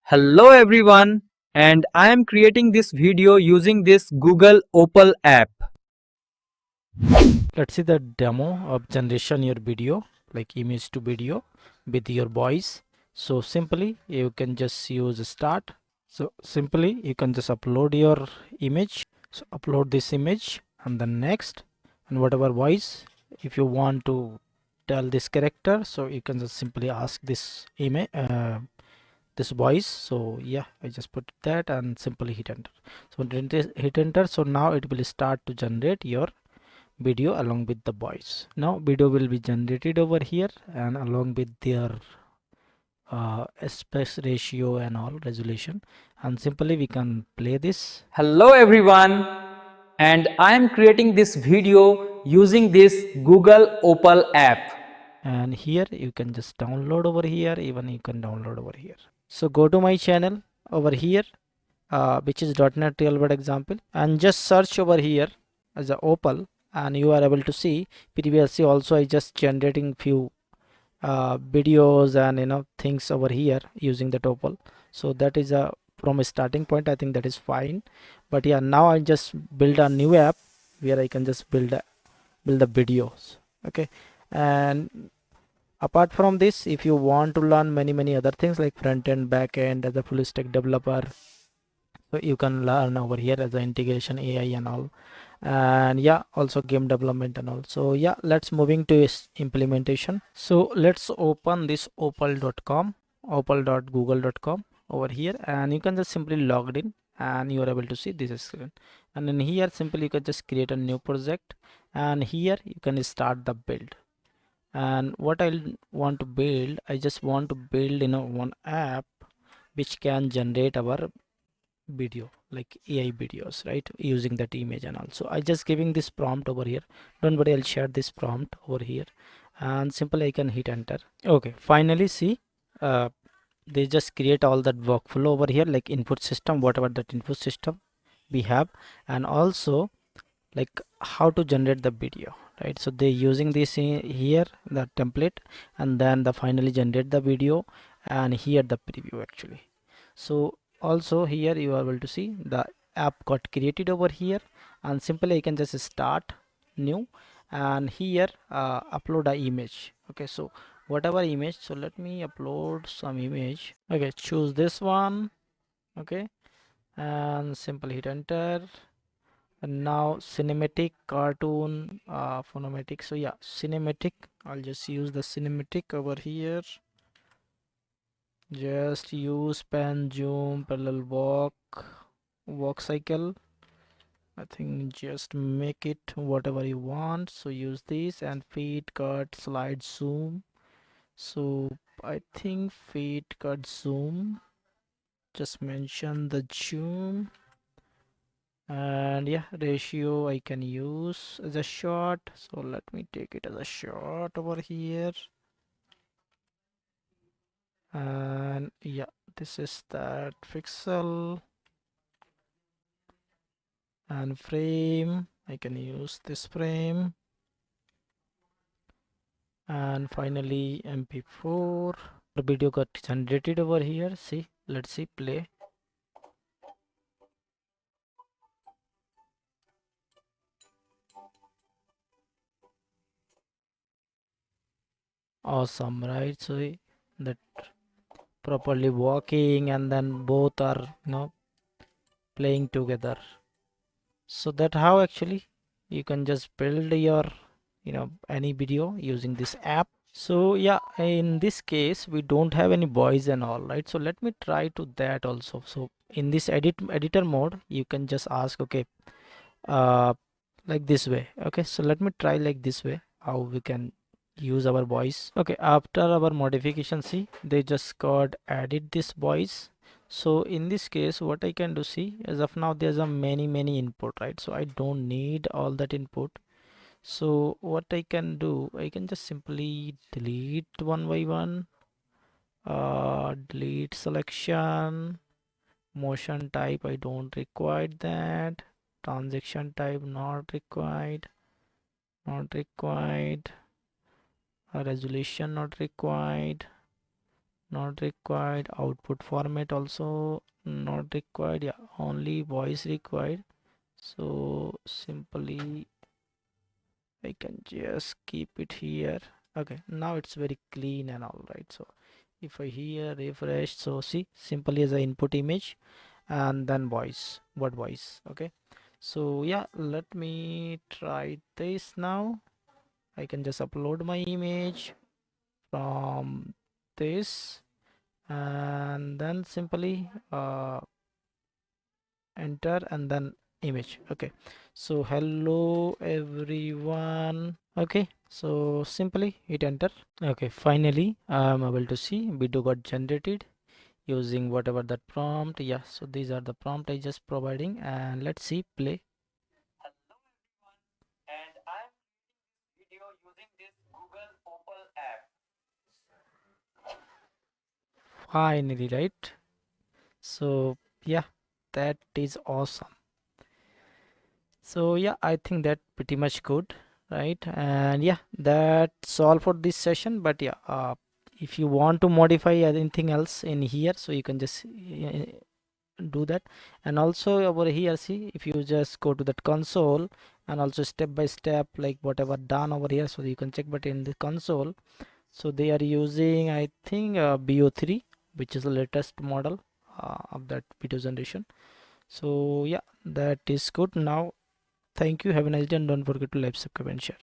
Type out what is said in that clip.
Hello everyone, and I am creating this video using this Google Opal app. Let's see the demo of generation your video, like image to video with your voice. So simply you can just use start. So simply you can just upload your image. So upload this image and then next, and whatever voice if you want to tell this character, so you can just simply ask this image this voice. So yeah, I just put that and simply hit enter. So when it hit enter, so now it will start to generate your video along with the voice. Now video will be generated over here, and along with their aspect ratio and all resolution, and simply we can play this. Hello everyone, and I am creating this video using this Google Opal app. And here you can just download over here, even you can download over here. So go to my channel over here, which is .NET Real World Example, and just search over here as a Opal, and you are able to see previously also I just generating few videos and things over here using the Opal. So that is a from a starting point, I think that is fine. But yeah, now I just build a new app where I can just build the videos. Okay, and apart from this, if you want to learn many other things like front end, back end as a full stack developer, so you can learn over here as a integration AI and all, and yeah, also game development and all. So yeah, let's moving to its implementation. So let's open this opal.com, opal.google.com over here, and you can just simply log in, and you are able to see this screen. And in here simply you can just create a new project, and here you can start the build. And what I want to build, I just want to build one app which can generate our video like AI videos, right, using that image. And also I just giving this prompt over here. Don't worry, I'll share this prompt over here, and simply I can hit enter. Okay, finally see, uh, they just create all that workflow over here, like input system, whatever that input system we have, and also like how to generate the video, right? So they using this here the template, and then the finally generate the video, and here the preview actually. So also here you are able to see the app got created over here, and simply I can just start new, and here upload a image. Okay, so whatever image, so let me upload some image. Okay, choose this one. Okay, and simply hit enter. And now cinematic, cartoon, phonometric. So yeah, cinematic, I'll just use the cinematic over here. Just use pan, zoom, parallel walk cycle. I think just make it whatever you want. So use this, and feed, cut, slide, zoom. So I think feed, cut, zoom, just mention the zoom. And yeah, ratio I can use as a shot, so let me take it as a shot over here. And yeah, this is that pixel. And frame, I can use this frame. And finally mp4. The video got generated over here. See, let's see, play. Awesome, right? So that properly walking, and then both are playing together. So that how actually you can just build your any video using this app. So yeah, in this case we don't have any voice and all, right? So let me try to that also. So in this editor mode, you can just ask, okay, uh like this way. Okay, so let me try like this way, how we can use our voice. Okay, after our modification, see, they just got added this voice. So in this case, what I can do, see, as of now there's a many input, right? So I don't need all that input. So what I can do, I can just simply delete one by one. Delete selection, motion type, I don't require that, transaction type not required, not required, resolution not required, not required. Output format also not required. Yeah, only voice required. So simply I can just keep it here. Okay, now it's very clean and all right. So if I here refresh, so see, simply as a input image and then voice, what voice. Okay, so yeah, let me try this now. I can just upload my image from this and then simply enter and then image. Okay, so hello everyone. Okay, so simply hit enter. Okay, finally I'm able to see video got generated using whatever that prompt. Yeah, so these are the prompt I just providing, and let's see, play. Hello everyone, and I'm creating this video using this Google Opal app. Finally, right? So yeah, that is awesome. So yeah, I think that pretty much good, right? And yeah, that's all for this session. But yeah, if you want to modify anything else in here, so you can just do that. And also over here, see, if you just go to that console and also step by step, like whatever done over here, so you can check. But in the console, so they are using, I think, BO3, which is the latest model of that video generation. So yeah, that is good. Now thank you, have a nice day, and don't forget to like, subscribe and share.